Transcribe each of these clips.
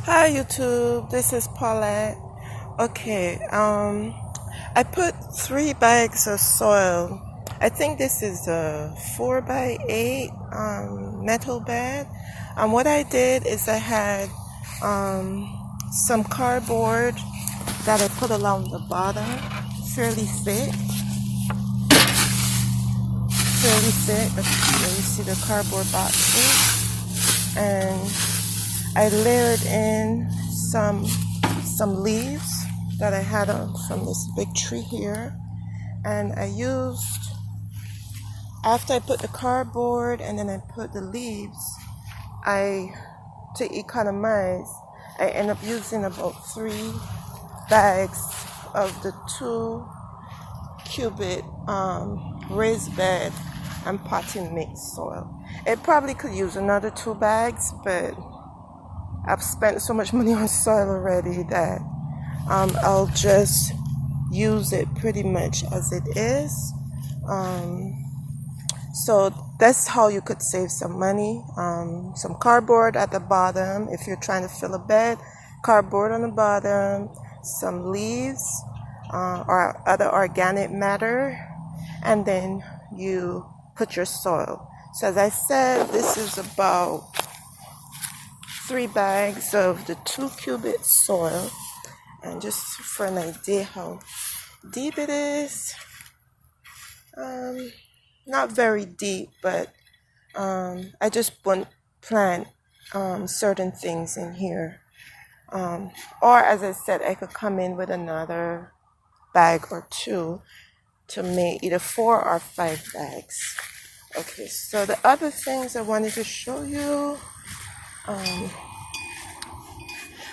Hi YouTube, this is Paulette. Okay, I put 3 bags of soil. I think this is a 4 by 8 metal bag. What I did is I had some cardboard that I put along the bottom, fairly thick, fairly thick. You see the cardboard boxes, and I layered in some leaves that I had from this big tree here, and I used, after I put the cardboard and then I put the leaves, to economize, I end up using about 3 bags of the 2 cubic raised bed and potting mix soil. It probably could use another 2 bags, but I've spent so much money on soil already that I'll just use it pretty much as it is. So that's how you could save some money. Some cardboard at the bottom if you're trying to fill a bed, cardboard on the bottom, some leaves or other organic matter, and then you put your soil. So as I said, this is about 3 bags of the 2 cubic soil, and just for an idea how deep it is, not very deep, but I just want plant certain things in here, or as I said, I could come in with another bag or 2 to make either 4 or 5 bags. Okay, so the other things I wanted to show you,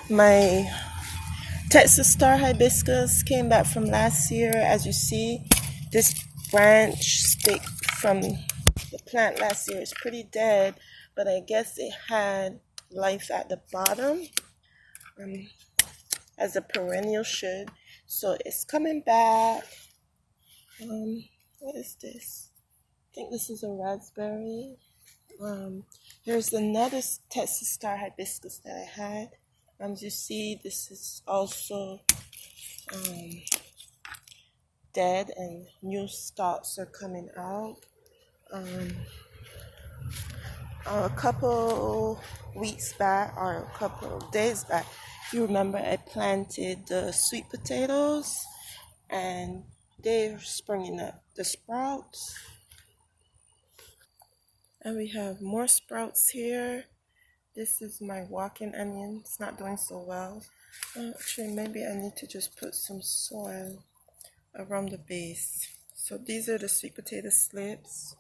my Texas Star Hibiscus came back from last year. As you see, this branch stick from the plant last year is pretty dead, but I guess it had life at the bottom, as a perennial should. So it's coming back. What is this? I think this is a raspberry. Here's another Texas Star Hibiscus that I had. As you see, this is also dead, and new stalks are coming out. A couple weeks back, or a couple of days back, you remember I planted the sweet potatoes, and they're springing up the sprouts. And we have more sprouts here. This is my walking onion. It's not doing so well. Actually, maybe I need to just put some soil around the base. So these are the sweet potato slips.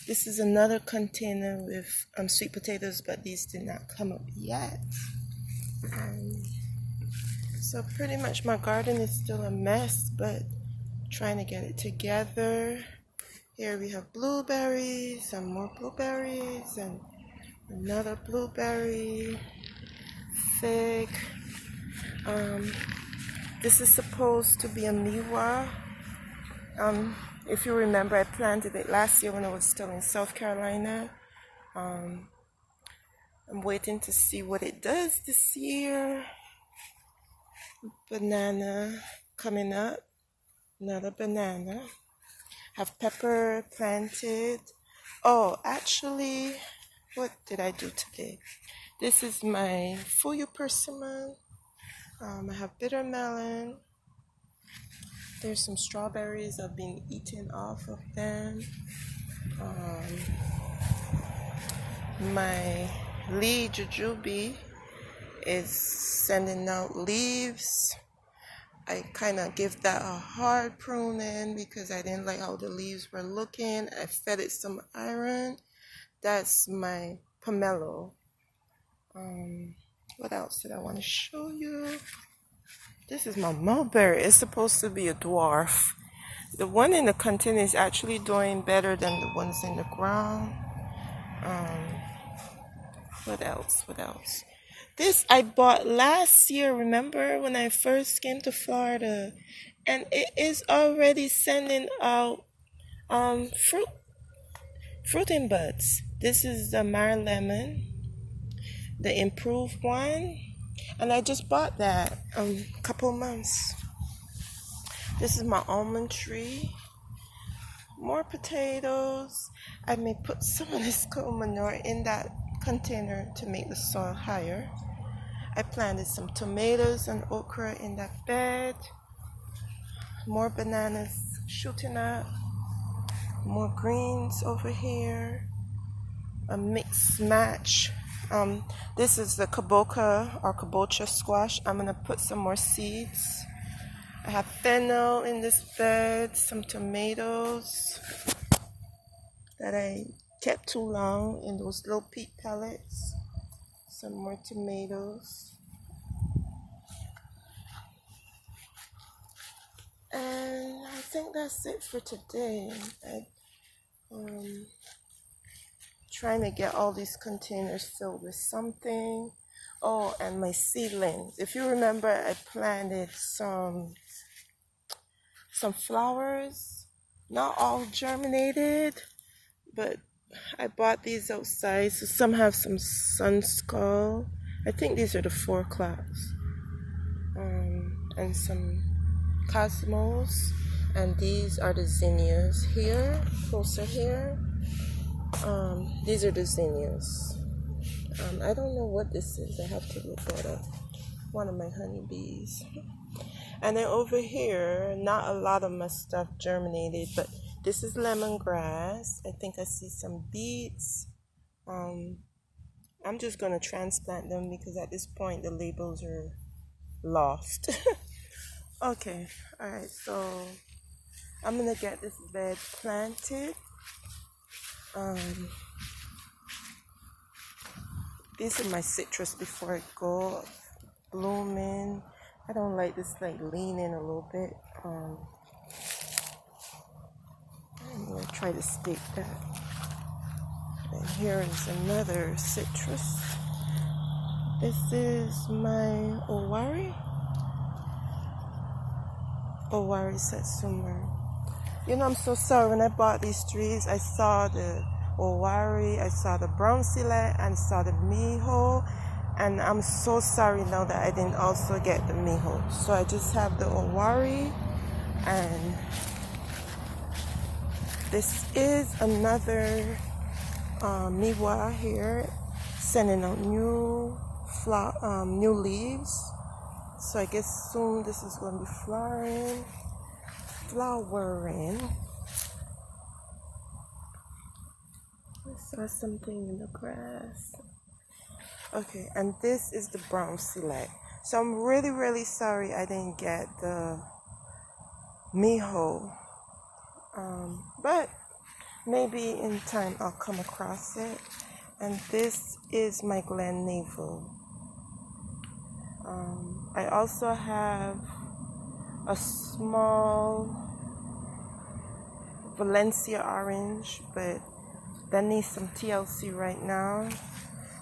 This is another container with sweet potatoes, but these did not come up yet. So pretty much my garden is still a mess, but trying to get it together. Here we have blueberries, and more blueberries, and another blueberry, fig. This is supposed to be a miwa. If you remember, I planted it last year when I was still in South Carolina. I'm waiting to see what it does this year. Banana coming up, another banana. Have pepper planted. Oh, actually, what did I do today? This is my Fuyu persimmon. I have bitter melon. There's some strawberries. I've been eating off of them. My Lee jujube is sending out leaves. I kind of give that a hard pruning because I didn't like how the leaves were looking. I fed it some iron. That's my pomelo. What else did I want to show you? This is my mulberry. It's supposed to be a dwarf. The one in the container is actually doing better than the ones in the ground. What else? This I bought last year, remember when I first came to Florida, and it is already sending out fruiting buds. This is the Mar lemon. the improved one. And I just bought that a couple months. This is my almond tree. More potatoes. I may put some of this cow manure in that container to make the soil higher. I planted some tomatoes and okra in that bed. More bananas shooting up. More greens over here. A mixed match. This is the kabocha or kabocha squash. I'm gonna put some more seeds. I have fennel in this bed, some tomatoes that I kept too long in those little peat pellets. Some more tomatoes. And I think that's it for today. Trying to get all these containers filled with something. Oh, and my seedlings. If you remember, I planted some flowers. Not all germinated, but I bought these outside. So some have some sun skull. I think these are the 4 o'clocks. And some cosmos. And these are the zinnias here, closer here. These are the zinnias. I don't know what this is. I have to look that up. One of my honeybees. And then over here, not a lot of my stuff germinated, but this is lemongrass. I think I see some beets. I'm just going to transplant them because at this point the labels are lost. Okay, alright, so I'm going to get this bed planted. These are my citrus before I go blooming. I don't like this, like leaning a little bit. I'm gonna try to stake that. And here is another citrus. This is my Owari Satsuma. You know, I'm so sorry. When I bought these trees, I saw the Owari, I saw the brown sillet, and saw the miho. And I'm so sorry now that I didn't also get the miho. So I just have the Owari. And this is another miwa here, sending out new leaves. So I guess soon this is going to be flowering. I saw something in the grass. Okay, and this is the brown sillet. So I'm really, really sorry I didn't get the miho. But maybe in time I'll come across it. And this is my Glen Navel. I also have a small Valencia orange, but that needs some TLC right now.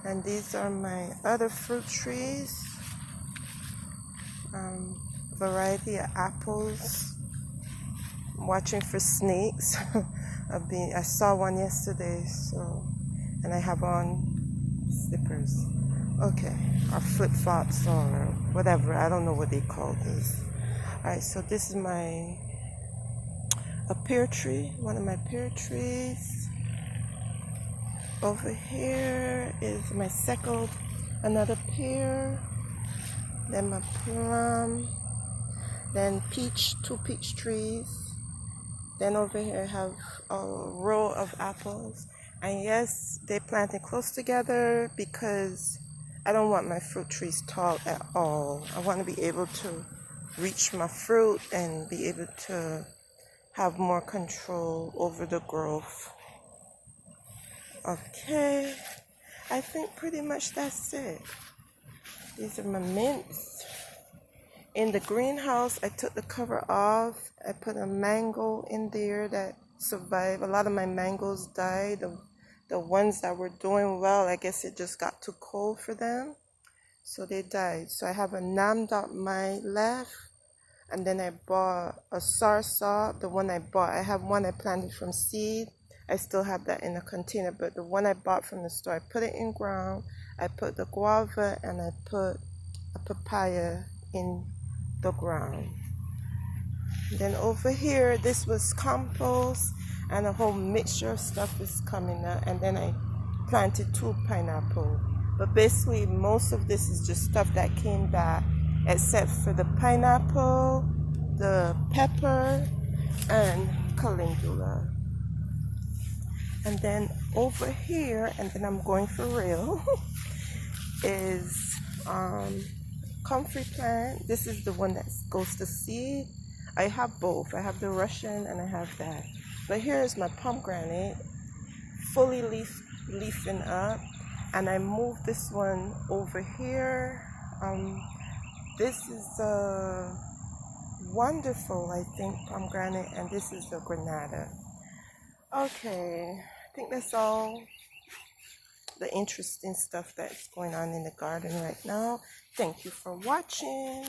And these are my other fruit trees. Variety of apples. I'm watching for snakes. I saw one yesterday, and I have on slippers. Okay, or flip-flops or whatever. I don't know what they call this. Alright, so this is a pear tree, one of my pear trees. Over here is my another pear. Then my plum. Then two peach trees. Then over here I have a row of apples. And yes, they're planted close together because I don't want my fruit trees tall at all. I want to be able to reach my fruit and be able to have more control over the growth. Okay, I think pretty much that's it. These are my mints. In the greenhouse, I took the cover off. I put a mango in there that survived. A lot of my mangoes died. The ones that were doing well, I guess it just got too cold for them. So they died. So I have a Nam.my left. And then I bought a Sarsa. The one I bought, I have one I planted from seed. I still have that in a container. But the one I bought from the store, I put it in ground. I put the guava and I put a papaya in the ground. Then over here, this was compost and a whole mixture of stuff is coming out. And then I planted 2 pineapple. But basically, most of this is just stuff that came back, except for the pineapple, the pepper, and calendula. And then over here, and then I'm going for real, is comfrey plant. This is the one that goes to seed. I have both. I have the Russian and I have that. But here is my pomegranate, fully leafing up. And I moved this one over here. This is a wonderful, I think, pomegranate, and this is the Granada. Okay, I think that's all the interesting stuff that's going on in the garden right now. Thank you for watching.